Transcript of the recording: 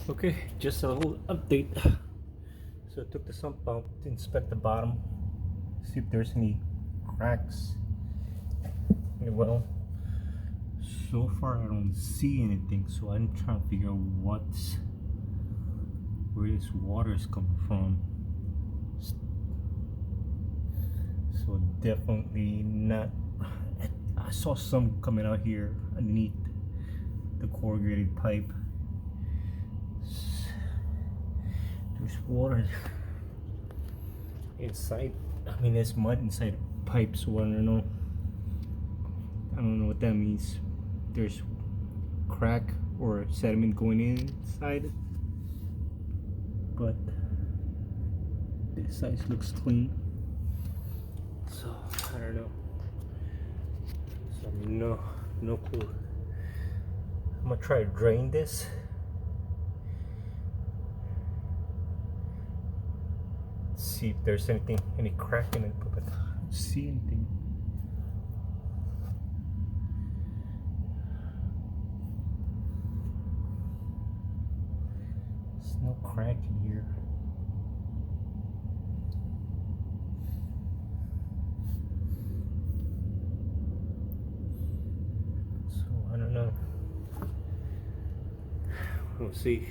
Okay, just a little update. So I took the sump out to inspect the bottom, see if there's any cracks in the well. So far I don't see anything, so I'm trying to figure out where this water is coming from. So definitely not. I saw some coming out here underneath the corrugated pipe. There's water inside. I mean, there's mud inside the pipe, so I don't know. I don't know what that means. There's crack or sediment going inside, but this side looks clean. So I don't know. So no clue. I'm gonna try to drain this. See if there's any crack in it, but I don't see anything. There's no crack in here. So I don't know. We'll see.